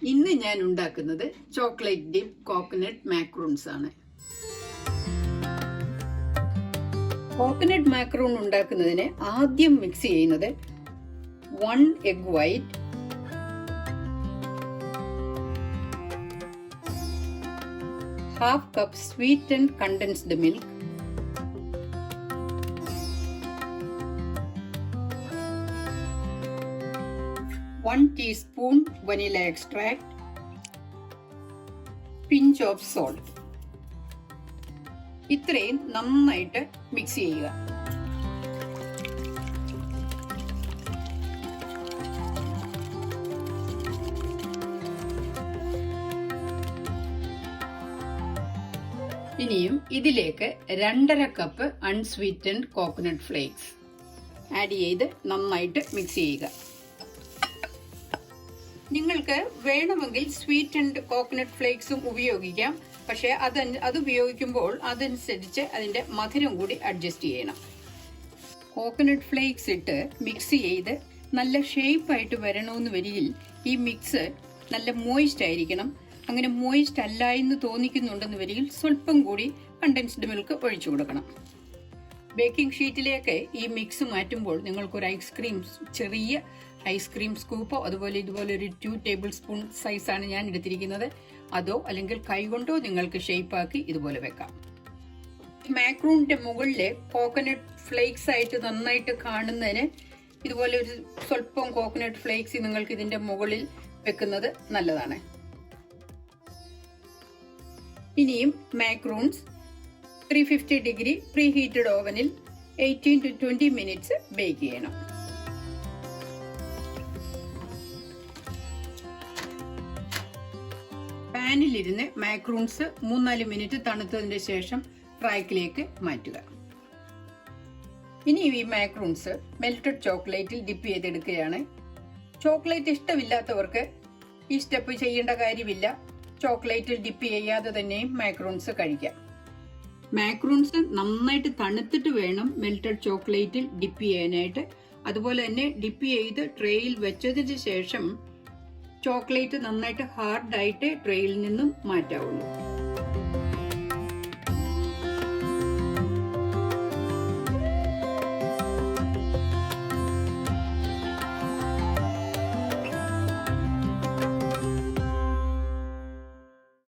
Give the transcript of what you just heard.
ഇന്ന് ഞാൻ ഉണ്ടാക്കുന്നത് ചോക്ലേറ്റ് ഡിപ്പ് കോക്കനട്ട് മാക്രൂൺസ് ആണ്. കോക്കനട്ട് മാക്രൂൺ ഉണ്ടാക്കുന്നതിന് ആദ്യം മിക്സ് ചെയ്യുന്നത് 1 egg white, 1/2 cup sweetened condensed milk, 1 teaspoon vanilla extract, pinch of salt. ഇത്രയും നന്നായിട്ട് മിക്സ് ചെയ്യുക. ഇനിയും ഇതിലേക്ക് 2.5 cup unsweetened coconut flakes add ചെയ്ത് നന്നായിട്ട് മിക്സ് ചെയ്യുക. നിങ്ങൾക്ക് വേണമെങ്കിൽ സ്വീറ്റൻഡ് കോക്കനട്ട് ഫ്ലേക്സും ഉപയോഗിക്കാം. പക്ഷെ അത് ഉപയോഗിക്കുമ്പോൾ അതനുസരിച്ച് അതിന്റെ മധുരം കൂടി അഡ്ജസ്റ്റ് ചെയ്യണം. കോക്കനട്ട് ഫ്ലേക്സ് ഇട്ട് മിക്സ് ചെയ്ത് നല്ല ഷേപ്പായിട്ട് വരണമെന്ന് വരികിൽ ഈ മിക്സ് നല്ല മോയിസ്റ്റ് ആയിരിക്കണം. അങ്ങനെ മോയിസ്റ്റ് അല്ല എന്ന് തോന്നിക്കുന്നുണ്ടെന്ന് വരികിൽ സ്വല്പം കൂടി കണ്ടൻസ്ഡ് മിൽക്ക് ഒഴിച്ചു കൊടുക്കണം. ബേക്കിംഗ് ഷീറ്റിലേക്ക് ഈ മിക്സ് മാറ്റുമ്പോൾ നിങ്ങൾക്കൊരു ചെറിയ ഐസ്ക്രീം സ്കൂപ്പോ അതുപോലെ ഇതുപോലെ ഒരു 2 ടേബിൾ സ്പൂൺ സൈസാണ് ഞാൻ എടുത്തിരിക്കുന്നത്. അതോ അല്ലെങ്കിൽ കൈകൊണ്ടോ നിങ്ങൾക്ക് ഷേപ്പാക്കി ഇതുപോലെ വെക്കാം. മാക്രൂണിന്റെ മുകളില് കോക്കനട്ട് ഫ്ലേക്സ് ആയിട്ട് നന്നായിട്ട് കാണുന്നതിന് ഇതുപോലെ ഒരു സ്വല്പം കോക്കനട്ട് ഫ്ലേക്സ് നിങ്ങൾക്ക് ഇതിന്റെ മുകളിൽ വെക്കുന്നത് നല്ലതാണ്. ഇനിയും മാക്രൂൺസ് 350 ഡിഗ്രി പ്രീ ഹീറ്റഡ് ഓവനിൽ 18 to 20 മിനിറ്റ്സ് ബേക്ക് ചെയ്യണം. പാനിലിരുന്ന് മാക്രൂൺസ് 3-4 മിനിറ്റ് തണുത്തതിന് ശേഷം റാക്കിലേക്ക് മാറ്റുക. ഇനി ഈ മാക്രൂൺസ് മെൽറ്റഡ് ചോക്ലേറ്റിൽ ഡിപ്പ് ചെയ്തെടുക്കുകയാണ്. ചോക്ലേറ്റ് ഇഷ്ടമില്ലാത്തവർക്ക് ഈ സ്റ്റെപ്പ് ചെയ്യേണ്ട കാര്യമില്ല. ചോക്ലേറ്റിൽ ഡിപ്പ് ചെയ്യാതെ തന്നെയും മാക്രൂൺസ് കഴിക്കാം. മാക്രൂൺസ് നന്നായിട്ട് തണുത്തിട്ട് വേണം മെൽറ്റഡ് ചോക്ലേറ്റിൽ ഡിപ്പ് ചെയ്യാനായിട്ട്. അതുപോലെ തന്നെ ഡിപ്പ് ചെയ്ത് ട്രേയിൽ വെച്ചതിന് ശേഷം ചോക്ലേറ്റ് നന്നായിട്ട് ഹാർഡായിട്ട് ട്രേയിൽ നിന്നും മാറ്റാവുള്ളൂ.